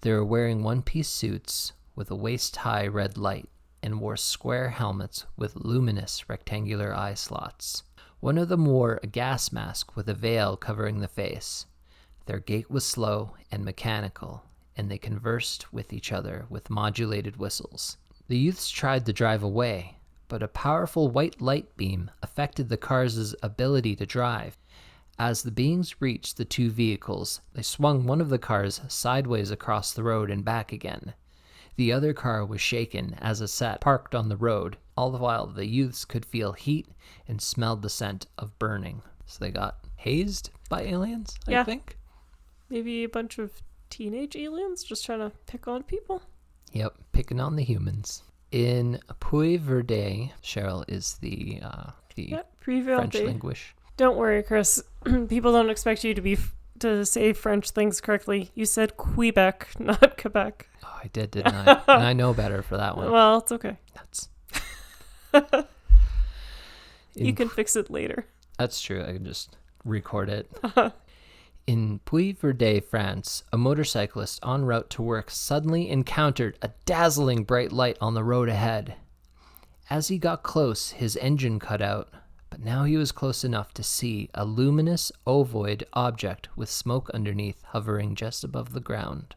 [SPEAKER 6] They were wearing one-piece suits with a waist-high red light and wore square helmets with luminous rectangular eye slots. One of them wore a gas mask with a veil covering the face. Their gait was slow and mechanical, and they conversed with each other with modulated whistles. The youths tried to drive away, but a powerful white light beam affected the cars' ability to drive. As the beings reached the 2 vehicles, they swung one of the cars sideways across the road and back again. The other car was shaken as it sat parked on the road. All the while, the youths could feel heat and smelled the scent of burning. So they got hazed by aliens, I think.
[SPEAKER 7] Maybe a bunch of teenage aliens just trying to pick on people.
[SPEAKER 6] Yep, picking on the humans. In Puy-Verde, Cheryl is the French linguist.
[SPEAKER 7] Don't worry, Chris. People don't expect you to say French things correctly. You said Quebec, not Quebec.
[SPEAKER 6] Oh, I didn't I? And I know better for that one.
[SPEAKER 7] Well, it's okay.
[SPEAKER 6] That's...
[SPEAKER 7] You can fix it later.
[SPEAKER 6] That's true. I can just record it. In Puy-Verde, France, a motorcyclist en route to work suddenly encountered a dazzling bright light on the road ahead. As he got close, his engine cut out, but now he was close enough to see a luminous ovoid object with smoke underneath hovering just above the ground.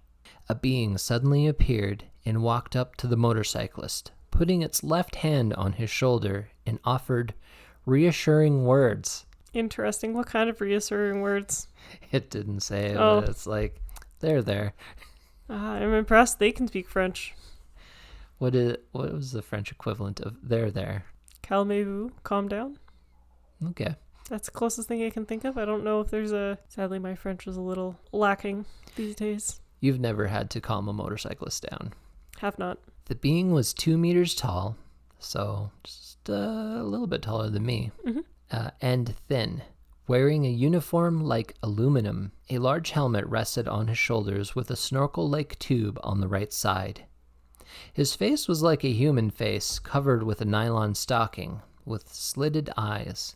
[SPEAKER 6] A being suddenly appeared and walked up to the motorcyclist, putting its left hand on his shoulder and offered reassuring words.
[SPEAKER 7] Interesting. What kind of reassuring words?
[SPEAKER 6] It didn't say it, but it's like, they're there.
[SPEAKER 7] I'm impressed they can speak French.
[SPEAKER 6] What was the French equivalent of they're there?
[SPEAKER 7] Calmez-vous, calm down.
[SPEAKER 6] Okay.
[SPEAKER 7] That's the closest thing I can think of. I don't know if there's sadly my French is a little lacking these days.
[SPEAKER 6] You've never had to calm a motorcyclist down.
[SPEAKER 7] Have not.
[SPEAKER 6] The being was 2 meters tall, so just a little bit taller than me, and thin, wearing a uniform like aluminum. A large helmet rested on his shoulders with a snorkel-like tube on the right side. His face was like a human face, covered with a nylon stocking, with slitted eyes.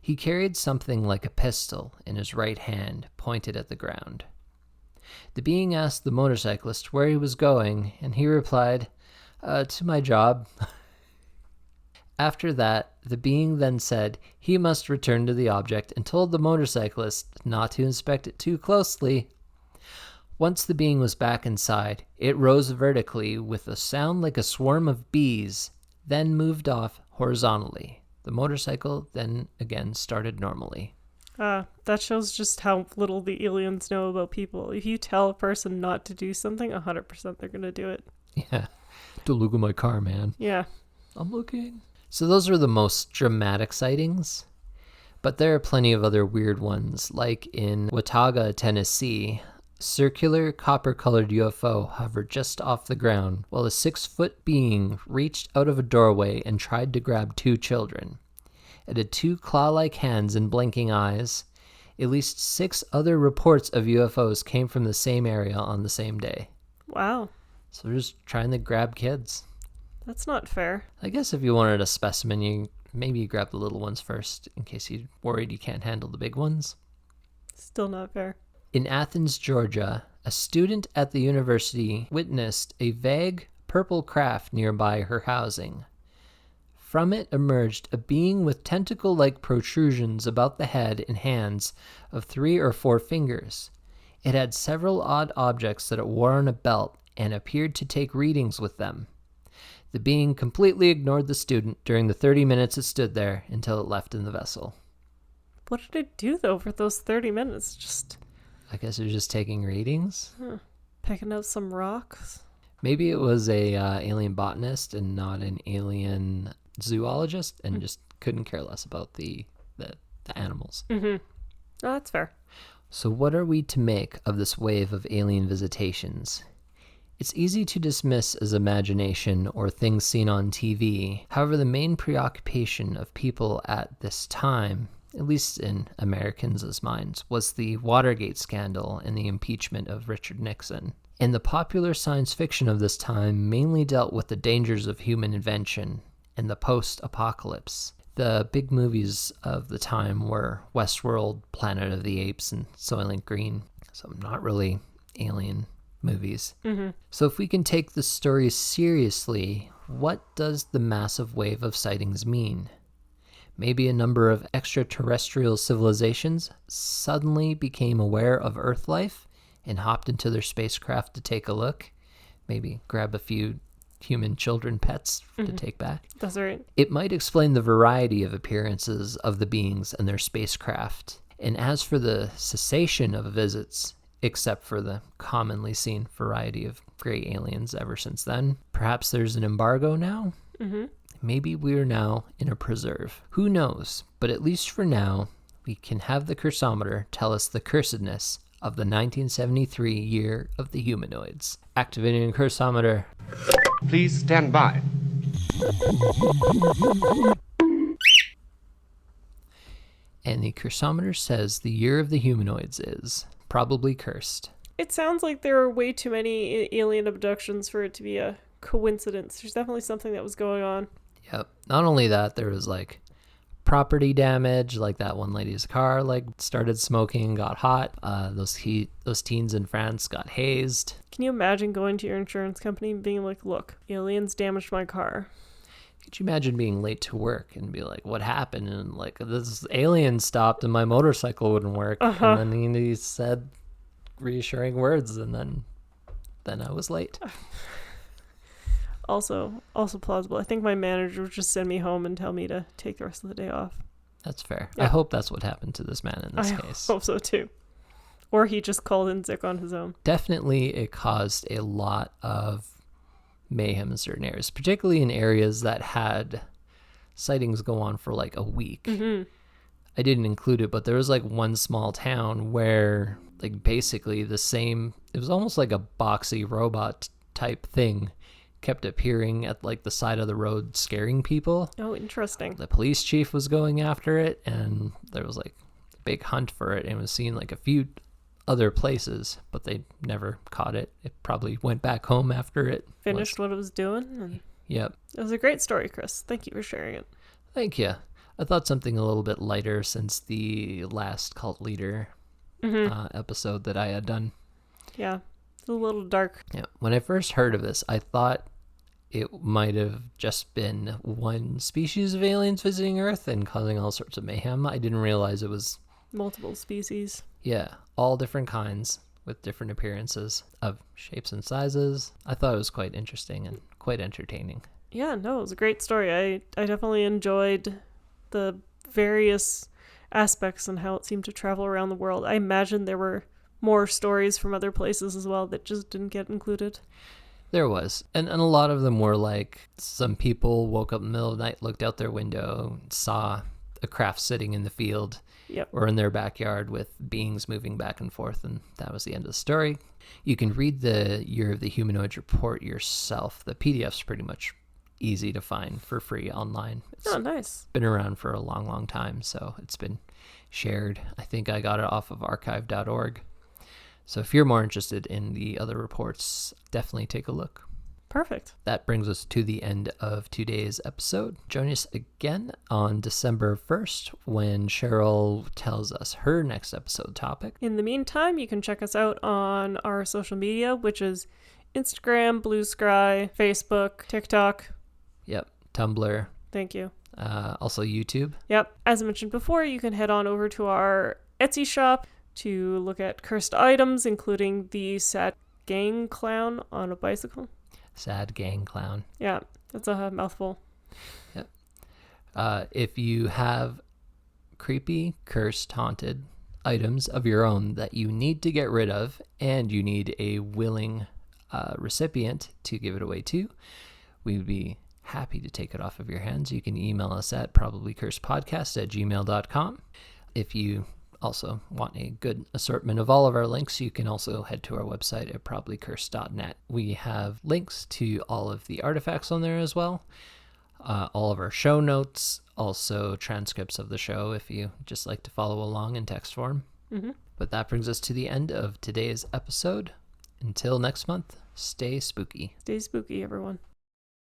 [SPEAKER 6] He carried something like a pistol in his right hand, pointed at the ground. The being asked the motorcyclist where he was going, and he replied, to my job. After that, the being then said he must return to the object and told the motorcyclist not to inspect it too closely. Once the being was back inside, it rose vertically with a sound like a swarm of bees, then moved off horizontally. The motorcycle then again started normally.
[SPEAKER 7] That shows just how little the aliens know about people. If you tell a person not to do something, 100% they're going to do it.
[SPEAKER 6] Yeah. Don't look at my car, man.
[SPEAKER 7] Yeah.
[SPEAKER 6] I'm looking. So those are the most dramatic sightings. But there are plenty of other weird ones, like in Watauga, Tennessee. Circular copper-colored UFO hovered just off the ground while a 6-foot being reached out of a doorway and tried to grab 2 children. It had 2 claw-like hands and blinking eyes. At least 6 other reports of UFOs came from the same area on the same day.
[SPEAKER 7] Wow.
[SPEAKER 6] So they're just trying to grab kids.
[SPEAKER 7] That's not fair.
[SPEAKER 6] I guess if you wanted a specimen, you grab the little ones first in case you're worried you can't handle the big ones.
[SPEAKER 7] Still not fair.
[SPEAKER 6] In Athens, Georgia, a student at the university witnessed a vague purple craft nearby her housing. From it emerged a being with tentacle-like protrusions about the head and hands of 3 or 4 fingers. It had several odd objects that it wore on a belt and appeared to take readings with them. The being completely ignored the student during the 30 minutes it stood there until it left in the vessel.
[SPEAKER 7] What did it do, though, for those 30 minutes? Just
[SPEAKER 6] I guess it was just taking readings.
[SPEAKER 7] picking up some rocks?
[SPEAKER 6] Maybe it was a alien botanist and not an alien zoologist, and just couldn't care less about the animals.
[SPEAKER 7] Mm-hmm. Oh, that's fair.
[SPEAKER 6] So what are we to make of this wave of alien visitations? It's easy to dismiss as imagination or things seen on TV. However, the main preoccupation of people at this time, at least in Americans' minds, was the Watergate scandal and the impeachment of Richard Nixon. And the popular science fiction of this time mainly dealt with the dangers of human invention and the post-apocalypse. The big movies of the time were Westworld, Planet of the Apes, and Soylent Green. So not really alien movies.
[SPEAKER 7] Mm-hmm.
[SPEAKER 6] So if we can take the story seriously, what does the massive wave of sightings mean? Maybe a number of extraterrestrial civilizations suddenly became aware of Earth life and hopped into their spacecraft to take a look. Maybe grab a few human children pets to take back.
[SPEAKER 7] That's right.
[SPEAKER 6] It might explain the variety of appearances of the beings and their spacecraft. And as for the cessation of visits, except for the commonly seen variety of gray aliens ever since then, perhaps there's an embargo now?
[SPEAKER 7] Mm-hmm.
[SPEAKER 6] Maybe we're now in a preserve. Who knows? But at least for now, we can have the cursometer tell us the cursedness of the 1973 year of the humanoids. Activating cursometer.
[SPEAKER 9] Please stand by.
[SPEAKER 6] And the cursometer says the year of the humanoids is probably cursed.
[SPEAKER 7] It sounds like there are way too many alien abductions for it to be a coincidence. There's definitely something that was going on.
[SPEAKER 6] Yep. Not only that, there was like property damage, like that one lady's car like started smoking and got hot. Those teens in France got hazed.
[SPEAKER 7] Can you imagine going to your insurance company and being like, look, aliens damaged my car?
[SPEAKER 6] Could you imagine being late to work and be like, what happened? And like, this alien stopped and my motorcycle wouldn't work. And then he said reassuring words, and then I was late.
[SPEAKER 7] Also plausible. I think my manager would just send me home and tell me to take the rest of the day off.
[SPEAKER 6] That's fair.
[SPEAKER 7] Yeah.
[SPEAKER 6] I hope that's what happened to this man in this case.
[SPEAKER 7] I hope so too. Or he just called in sick on his own.
[SPEAKER 6] Definitely it caused a lot of mayhem in certain areas, particularly in areas that had sightings go on for like a week.
[SPEAKER 7] Mm-hmm.
[SPEAKER 6] I didn't include it, but there was like one small town where like basically the same, it was almost like a boxy robot type thing kept appearing at like the side of the road scaring people.
[SPEAKER 7] Oh, interesting.
[SPEAKER 6] The police chief was going after it, and there was like a big hunt for it, and it was seen like a few other places, but they never caught it. It probably went back home after it
[SPEAKER 7] Finished what it was doing. And
[SPEAKER 6] Yep.
[SPEAKER 7] it was a great story, Chris. Thank you for sharing it.
[SPEAKER 6] Thank you. I thought something a little bit lighter since the last cult leader episode that I had done.
[SPEAKER 7] Yeah, it's a little dark.
[SPEAKER 6] Yeah. When I first heard of this, I thought it might have just been one species of aliens visiting Earth and causing all sorts of mayhem. I didn't realize it was
[SPEAKER 7] Multiple species.
[SPEAKER 6] Yeah, all different kinds with different appearances of shapes and sizes. I thought it was quite interesting and quite entertaining.
[SPEAKER 7] Yeah, no, it was a great story. I definitely enjoyed the various aspects and how it seemed to travel around the world. I imagine there were more stories from other places as well that just didn't get included.
[SPEAKER 6] There was. And a lot of them were like, some people woke up in the middle of the night, looked out their window, saw a craft sitting in the field or in their backyard with beings moving back and forth, and that was the end of the story. You can read the Year of the Humanoids report yourself. The PDF's pretty much easy to find for free online. It's
[SPEAKER 7] nice.
[SPEAKER 6] Been around for a long, long time, so it's been shared. I think I got it off of archive.org. So if you're more interested in the other reports, definitely take a look.
[SPEAKER 7] Perfect.
[SPEAKER 6] That brings us to the end of today's episode. Join us again on December 1st when Cheryl tells us her next episode topic.
[SPEAKER 7] In the meantime, you can check us out on our social media, which is Instagram, Blue Sky, Facebook, TikTok.
[SPEAKER 6] Yep, Tumblr.
[SPEAKER 7] Thank you.
[SPEAKER 6] Also YouTube.
[SPEAKER 7] Yep. As I mentioned before, you can head on over to our Etsy shop to look at cursed items, including the sad gang clown on a bicycle.
[SPEAKER 6] Sad gang clown.
[SPEAKER 7] Yeah. That's a mouthful.
[SPEAKER 6] Yep. If you have creepy, cursed, haunted items of your own that you need to get rid of, and you need a willing recipient to give it away to, we'd be happy to take it off of your hands. You can email us at probablycursedpodcast@gmail.com. If you also want a good assortment of all of our links, you can also head to our website at probablycursed.net. We have links to all of the artifacts on there as well, all of our show notes, also transcripts of the show if you just like to follow along in text form.
[SPEAKER 7] Mm-hmm.
[SPEAKER 6] But that brings us to the end of today's episode. Until next month, stay spooky.
[SPEAKER 7] Stay spooky, everyone.